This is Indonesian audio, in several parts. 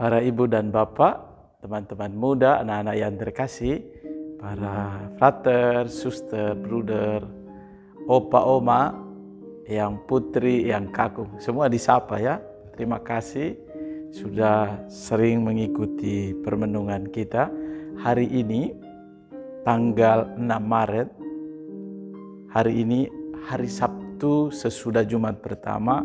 para ibu dan bapak, teman-teman muda, anak-anak yang terkasih, para frater, suster, bruder, opa, oma, yang putri, yang kakung, semua disapa ya. Terima kasih sudah sering mengikuti permenungan kita. Hari ini tanggal 6 Maret, hari ini hari Sabtu sesudah Jumat pertama,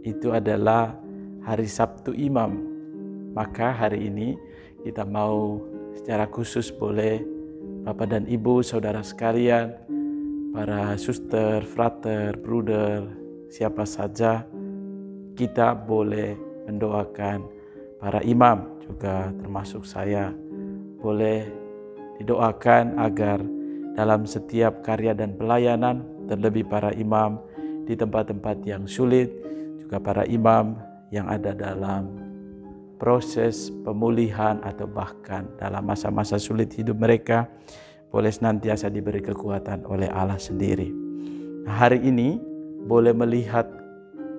itu adalah hari Sabtu Imam. Maka hari ini kita mau secara khusus boleh Bapak dan Ibu, saudara sekalian, para suster, frater, bruder, siapa saja, kita boleh mendoakan para imam, juga termasuk saya, boleh didoakan agar dalam setiap karya dan pelayanan, terlebih para imam di tempat-tempat yang sulit, juga para imam yang ada dalam proses pemulihan atau bahkan dalam masa-masa sulit hidup mereka, boleh senantiasa diberi kekuatan oleh Allah sendiri. Nah, hari ini boleh melihat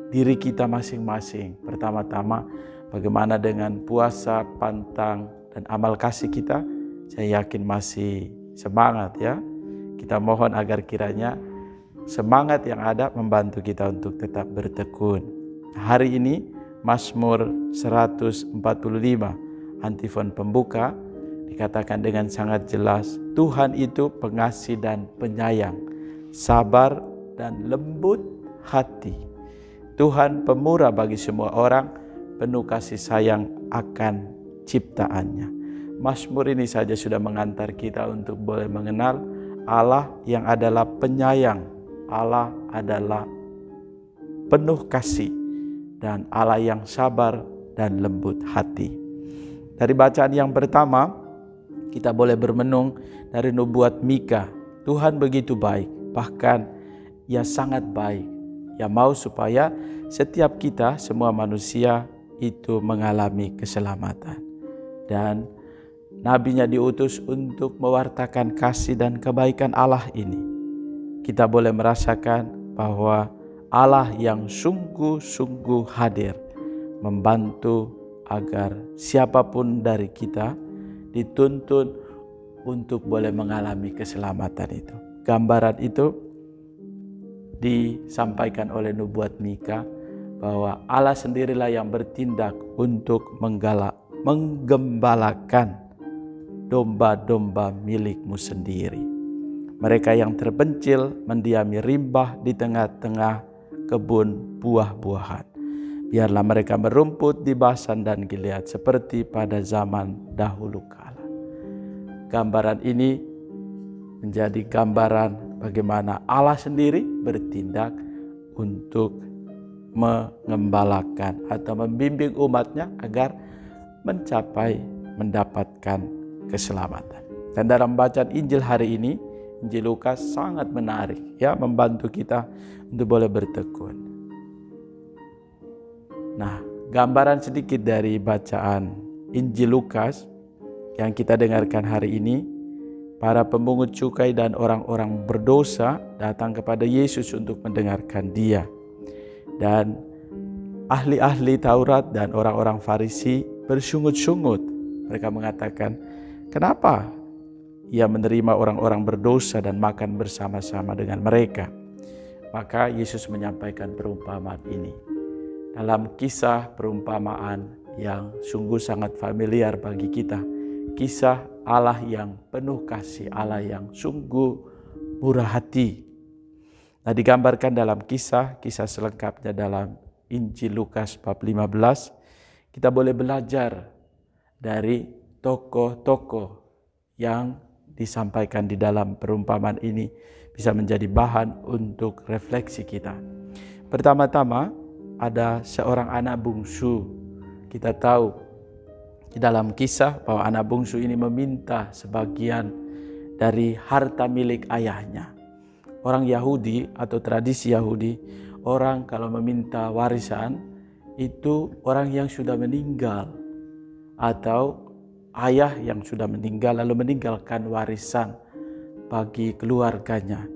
diri kita masing-masing. Pertama-tama bagaimana dengan puasa, pantang, dan amal kasih kita. Saya yakin masih semangat ya. Kita mohon agar kiranya semangat yang ada membantu kita untuk tetap bertekun. Hari ini Mazmur 145 antifon pembuka dikatakan dengan sangat jelas, Tuhan itu pengasih dan penyayang, sabar dan lembut hati. Tuhan pemurah bagi semua orang, penuh kasih sayang akan ciptaannya. Mazmur ini saja sudah mengantar kita untuk boleh mengenal Allah yang adalah penyayang, Allah adalah penuh kasih, dan Allah yang sabar dan lembut hati. Dari bacaan yang pertama, kita boleh bermenung dari nubuat Mika. Tuhan begitu baik, bahkan Ia sangat baik. Ia mau supaya setiap kita, semua manusia itu mengalami keselamatan. Dan nabinya diutus untuk mewartakan kasih dan kebaikan Allah ini. Kita boleh merasakan bahwa Allah yang sungguh-sungguh hadir membantu agar siapapun dari kita dituntun untuk boleh mengalami keselamatan itu. Gambaran itu disampaikan oleh nubuat Mika bahwa Allah sendirilah yang bertindak untuk menggembalakan domba-domba milikmu sendiri. Mereka yang terpencil mendiami rimbah di tengah-tengah kebun buah-buahan. Biarlah mereka merumput di Basan dan Gilead seperti pada zaman dahulu kala. Gambaran ini menjadi gambaran bagaimana Allah sendiri bertindak untuk mengembalakan atau membimbing umatnya agar mendapatkan keselamatan. Dan dalam bacaan Injil hari ini, Injil Lukas sangat menarik ya, membantu kita untuk boleh bertekun. Nah, gambaran sedikit dari bacaan Injil Lukas yang kita dengarkan hari ini, para pemungut cukai dan orang-orang berdosa datang kepada Yesus untuk mendengarkan Dia. Dan ahli-ahli Taurat dan orang-orang Farisi bersungut-sungut. Mereka mengatakan, kenapa Ia menerima orang-orang berdosa dan makan bersama-sama dengan mereka? Maka Yesus menyampaikan perumpamaan ini. Dalam kisah perumpamaan yang sungguh sangat familiar bagi kita. Kisah Allah yang penuh kasih, Allah yang sungguh murah hati. Nah, digambarkan dalam kisah selengkapnya dalam Injil Lukas bab 15. Kita boleh belajar dari tokoh-tokoh yang disampaikan di dalam perumpamaan ini, bisa menjadi bahan untuk refleksi kita. Pertama-tama ada seorang anak bungsu. Kita tahu di dalam kisah bahwa anak bungsu ini meminta sebagian dari harta milik ayahnya. Orang Yahudi atau tradisi Yahudi, orang kalau meminta warisan itu orang yang sudah meninggal atau ayah yang sudah meninggal lalu meninggalkan warisan bagi keluarganya.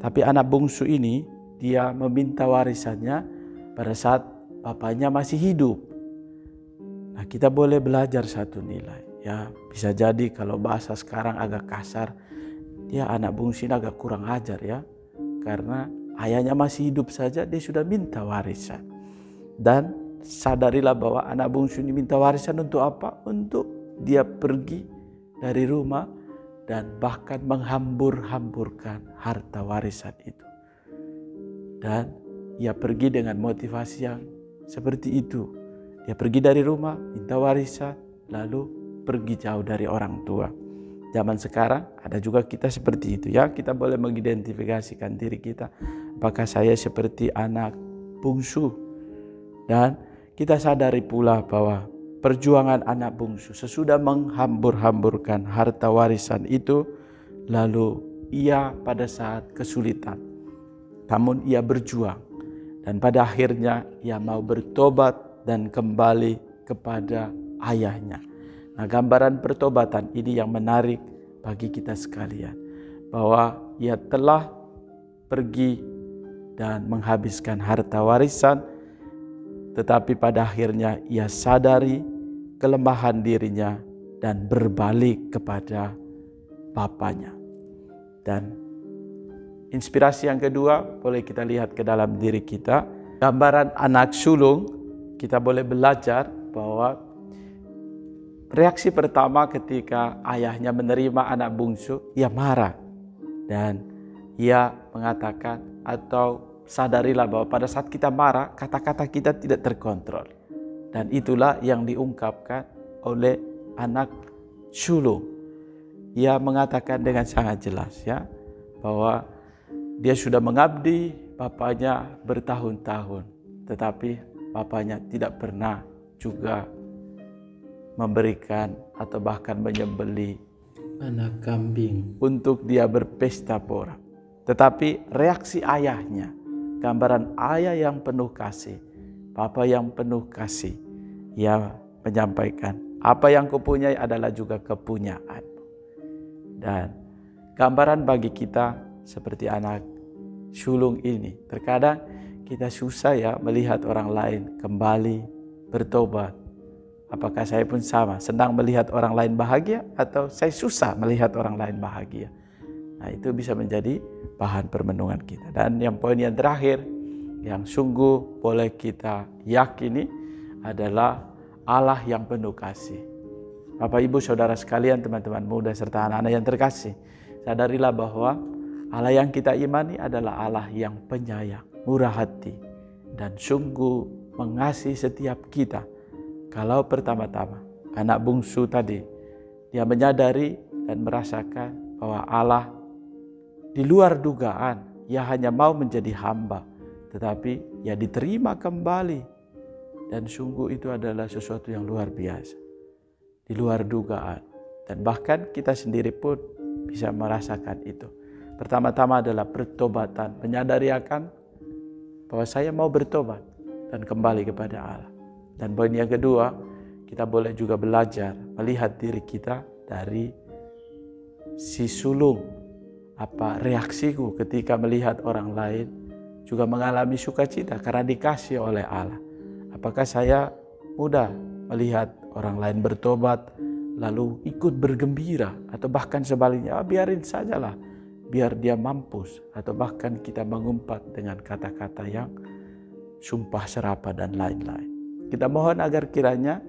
Tapi anak bungsu ini dia meminta warisannya pada saat bapaknya masih hidup. Nah, kita boleh belajar satu nilai. Ya, bisa jadi kalau bahasa sekarang agak kasar, dia anak bungsu ini agak kurang ajar ya. Karena ayahnya masih hidup saja dia sudah minta warisan. Dan sadarilah bahwa anak bungsu ini minta warisan untuk apa? Untuk dia pergi dari rumah dan bahkan menghambur-hamburkan harta warisan itu. Dan ia pergi dengan motivasi yang seperti itu. Dia pergi dari rumah, minta warisan, lalu pergi jauh dari orang tua. Zaman sekarang ada juga kita seperti itu ya. Kita boleh mengidentifikasikan diri kita. Apakah saya seperti anak bungsu? Dan kita sadari pula bahwa perjuangan anak bungsu sesudah menghambur-hamburkan harta warisan itu, lalu ia pada saat kesulitan, namun ia berjuang. Dan pada akhirnya ia mau bertobat dan kembali kepada ayahnya. Nah, gambaran pertobatan ini yang menarik bagi kita sekalian. Bahwa ia telah pergi dan menghabiskan harta warisan, tetapi pada akhirnya ia sadari kelemahan dirinya dan berbalik kepada bapaknya. Dan inspirasi yang kedua boleh kita lihat ke dalam diri kita. Gambaran anak sulung, kita boleh belajar bahwa reaksi pertama ketika ayahnya menerima anak bungsu, ia marah. Dan ia mengatakan atau sadarilah bahwa pada saat kita marah, kata-kata kita tidak terkontrol. Dan itulah yang diungkapkan oleh anak sulung. Ia mengatakan dengan sangat jelas ya, bahwa dia sudah mengabdi bapaknya bertahun-tahun. Tetapi bapaknya tidak pernah juga memberikan atau bahkan menyembelih anak kambing untuk dia berpesta pora. Tetapi reaksi ayahnya, gambaran ayah yang penuh kasih, bapa yang penuh kasih, ia menyampaikan, apa yang kupunyai adalah juga kepunyaanmu. Dan gambaran bagi kita seperti anak sulung ini, terkadang kita susah ya melihat orang lain kembali bertobat. Apakah saya pun sama, senang melihat orang lain bahagia atau saya susah melihat orang lain bahagia? Nah, itu bisa menjadi bahan permenungan kita. Dan yang poin yang terakhir yang sungguh boleh kita yakini adalah Allah yang penuh kasih. Bapak, Ibu, Saudara sekalian, teman-teman muda serta anak-anak yang terkasih, sadarilah bahwa Allah yang kita imani adalah Allah yang penyayang, murah hati, dan sungguh mengasihi setiap kita. Kalau pertama-tama anak bungsu tadi, dia menyadari dan merasakan bahwa Allah di luar dugaan, ia hanya mau menjadi hamba, tetapi ia diterima kembali. Dan sungguh itu adalah sesuatu yang luar biasa, di luar dugaan. Dan bahkan kita sendiri pun bisa merasakan itu. Pertama-tama adalah pertobatan, menyadari akan bahwa saya mau bertobat dan kembali kepada Allah. Dan poin yang kedua, kita boleh juga belajar melihat diri kita dari si sulung. Apa reaksiku ketika melihat orang lain juga mengalami sukacita karena dikasih oleh Allah? Apakah saya mudah melihat orang lain bertobat lalu ikut bergembira, atau bahkan sebaliknya, biarin sajalah biar dia mampus, atau bahkan kita mengumpat dengan kata-kata yang sumpah serapah dan lain-lain. Kita mohon agar kiranya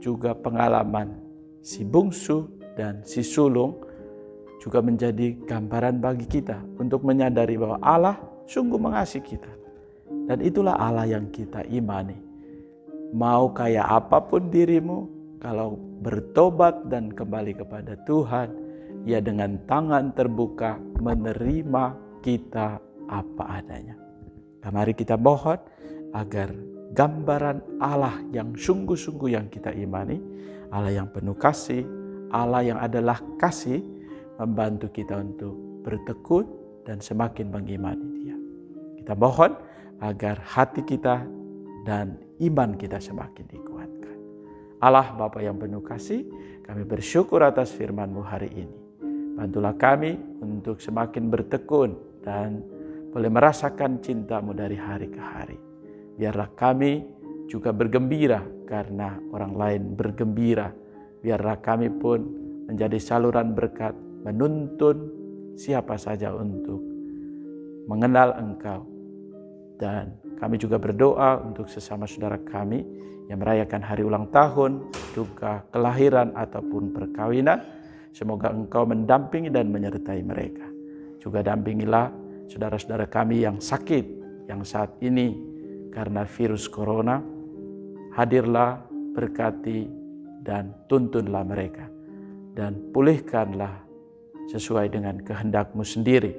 juga pengalaman si bungsu dan si sulung juga menjadi gambaran bagi kita untuk menyadari bahwa Allah sungguh mengasihi kita. Dan itulah Allah yang kita imani. Mau kayak apapun dirimu, kalau bertobat dan kembali kepada Tuhan, ia dengan tangan terbuka menerima kita apa adanya. Mari kita mohon agar gambaran Allah yang sungguh-sungguh yang kita imani, Allah yang penuh kasih, Allah yang adalah kasih, membantu kita untuk bertekun dan semakin mengimani Dia. Kita mohon agar hati kita dan iman kita semakin dikuatkan. Allah Bapa yang penuh kasih, kami bersyukur atas firman-Mu hari ini. Bantulah kami untuk semakin bertekun dan boleh merasakan cinta-Mu dari hari ke hari. Biarlah kami juga bergembira karena orang lain bergembira. Biarlah kami pun menjadi saluran berkat, menuntun siapa saja untuk mengenal Engkau. Dan kami juga berdoa untuk sesama saudara kami yang merayakan hari ulang tahun, juga kelahiran ataupun perkawinan. Semoga Engkau mendampingi dan menyertai mereka. Juga dampingilah saudara-saudara kami yang sakit, yang saat ini karena virus corona. Hadirlah, berkati, dan tuntunlah mereka. Dan pulihkanlah sesuai dengan kehendak-Mu sendiri.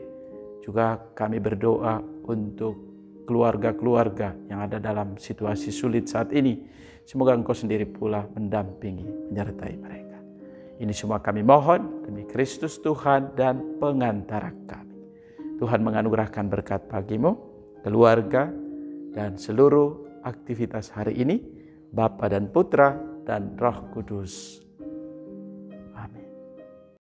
Juga kami berdoa untuk keluarga-keluarga yang ada dalam situasi sulit saat ini. Semoga Engkau sendiri pula mendampingi, menyertai mereka. Ini semua kami mohon demi Kristus Tuhan dan pengantara kami. Tuhan menganugerahkan berkat bagimu, keluarga, dan seluruh aktivitas hari ini, Bapa dan Putra dan Roh Kudus.